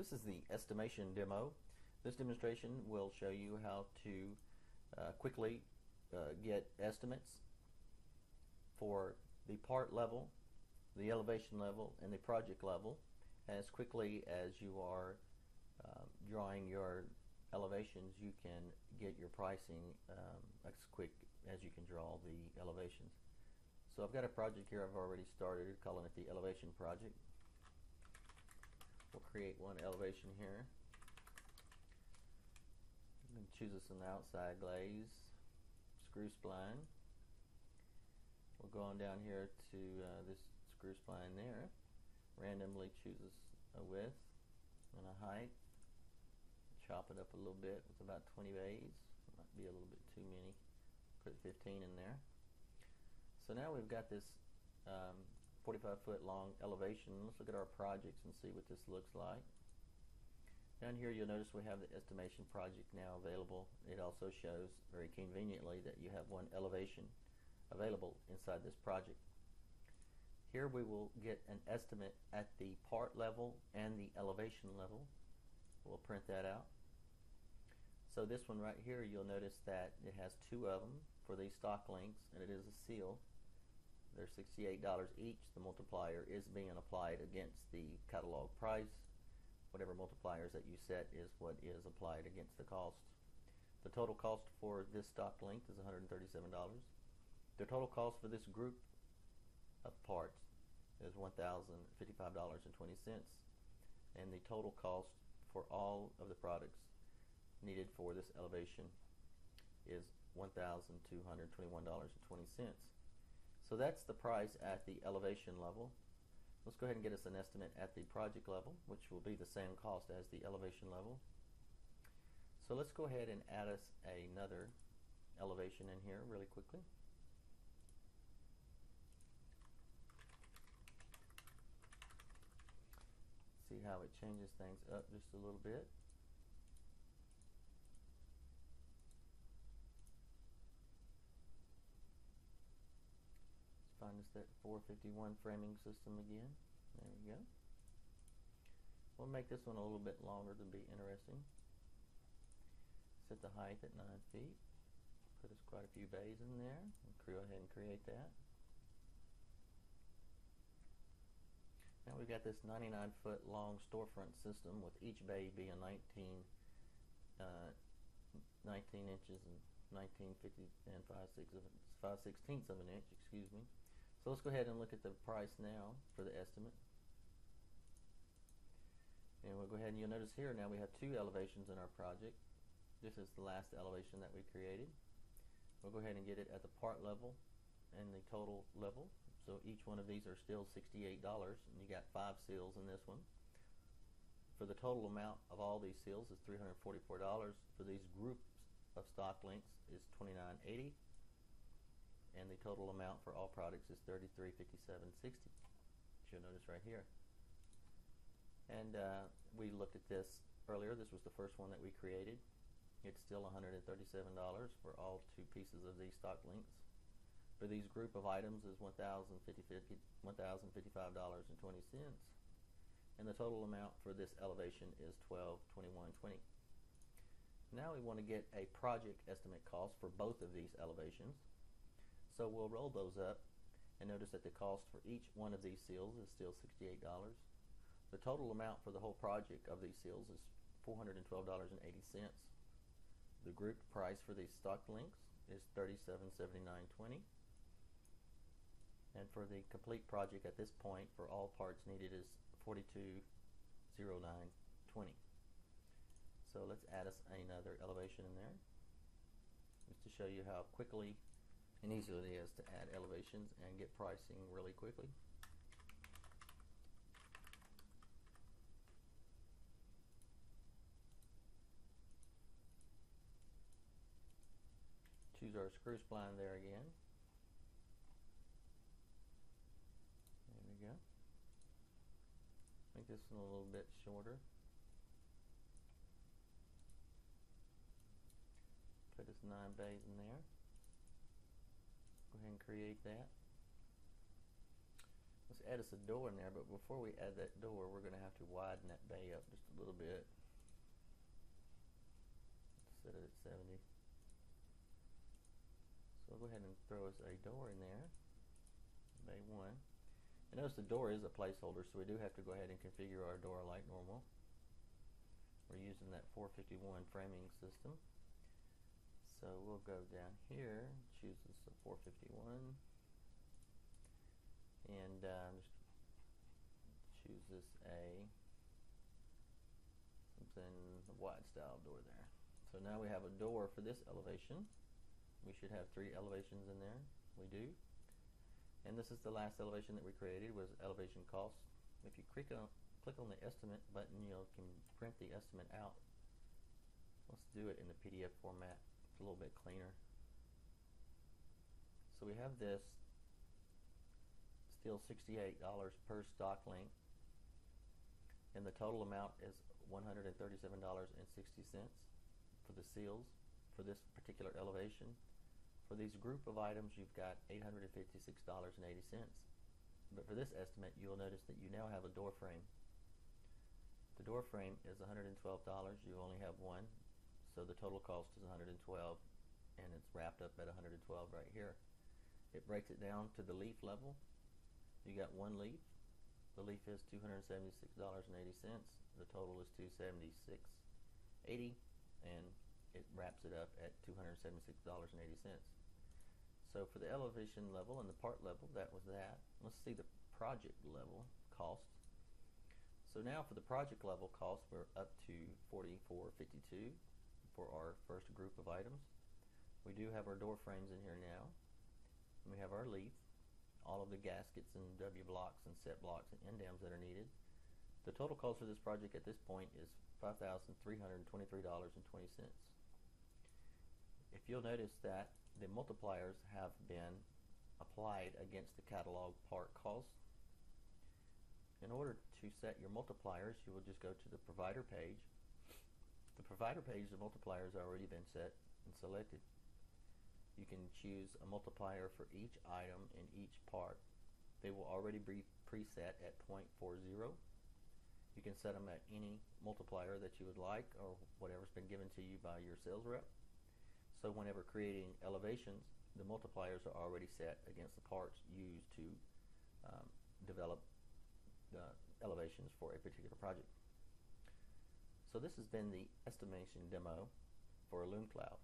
This is the estimation demo. This demonstration will show you how to quickly get estimates for the part level, the elevation level, and the project level as quickly as you are drawing your elevations. You can get your pricing as quick as you can draw the elevations. So I've got a project here I've already started, calling it the elevation project. We'll create one elevation here. I'm going to choose us an outside glaze, screw spline. We'll go on down here to this screw spline there. Randomly choose us a width and a height. Chop it up a little bit with about 20 bays. Might be a little bit too many. Put 15 in there. So now we've got this 45-foot long elevation. Let's look at our projects and see what this looks like. Down here you'll notice we have the estimation project now available. It also shows very conveniently that you have one elevation available inside this project. Here we will get an estimate at the part level and the elevation level. We'll print that out. So this one right here, you'll notice that it has two of them for these stock links, and it is a seal. They're $68 each. The multiplier is being applied against the catalog price. Whatever multipliers that you set is what is applied against the cost. The total cost for this stock length is $137. The total cost for this group of parts is $1,055.20, and the total cost for all of the products needed for this elevation is $1,221.20. So that's the price at the elevation level. Let's go ahead and get us an estimate at the project level, which will be the same cost as the elevation level. So let's go ahead and add us another elevation in here really quickly. See how it changes things up just a little bit. Find us that 451 framing system again. There we go. We'll make this one a little bit longer to be interesting. Set the height at 9 feet. Put us quite a few bays in there. We'll go ahead and create that. Now we've got this 99-foot long storefront system with each bay being 19 inches and 1950 and 5/16 of an inch, excuse me. So let's go ahead and look at the price now for the estimate. And we'll go ahead and you'll notice here now we have two elevations in our project. This is the last elevation that we created. We'll go ahead and get it at the part level and the total level. So each one of these are still $68, and you got 5 seals in this one. For the total amount of all these seals is $344. For these groups of stock links is $29.80, and the total amount for all products is $3357.60. You'll notice right here. And we looked at this earlier. This was the first one that we created. It's still $137 for all 2 pieces of these stock links. For these group of items is $1,055.20, and the total amount for this elevation is $1221.20. Now we want to get a project estimate cost for both of these elevations. So we'll roll those up and notice that the cost for each one of these seals is still $68. The total amount for the whole project of these seals is $412.80. The group price for these stock links is $3779.20. And for the complete project at this point for all parts needed is $4209.20. So let's add us another elevation in there, just to show you how quickly and easy it is to add elevations and get pricing really quickly. Choose our screw spline there again. There we go. Make this one a little bit shorter. Put us 9 bays in there. Go ahead and create that. Let's let's add us a door in there, but before we add that door, we're going to have to widen that bay up just a little bit. Set it at 70. So we'll go ahead and throw us a door in there, bay 1. And notice the door is a placeholder, so we do have to go ahead and configure our door like normal. We're using that 451 framing system. So we'll go down here, choose this 451, and just choose this a wide style door there. So now we have a door for this elevation. We should have 3 elevations in there. We do. And this is the last elevation that we created, was elevation cost. If you click on the estimate button, you can print the estimate out. Let's do it in the PDF format. It's a little bit cleaner. So we have this, still $68 per stock link, and the total amount is $137.60 for the seals for this particular elevation. For these group of items, you've got $856.80. But for this estimate, you'll notice that you now have a door frame. The door frame is $112. You only have one, so the total cost is $112, and it's wrapped up at $112 right here. It breaks it down to the leaf level. You got one leaf. The leaf is $276.80. The total is $276.80, and it wraps it up at $276.80. So for the elevation level and the part level, that was that. Let's see the project level cost. So now for the project level cost, we're up to $44.52 for our first group of items. We do have our door frames in here now. We have our leaf, all of the gaskets and W blocks and set blocks and end dams that are needed. The total cost for this project at this point is $5,323.20. If you'll notice that the multipliers have been applied against the catalog part cost. In order to set your multipliers, you will just go to the provider page. The provider page, the multipliers have already been set and selected. You can choose a multiplier for each item in each part. They will already be preset at 0.40. You can set them at any multiplier that you would like, or whatever's been given to you by your sales rep. So whenever creating elevations, the multipliers are already set against the parts used to develop the elevations for a particular project. So this has been the estimation demo for AlumCloud.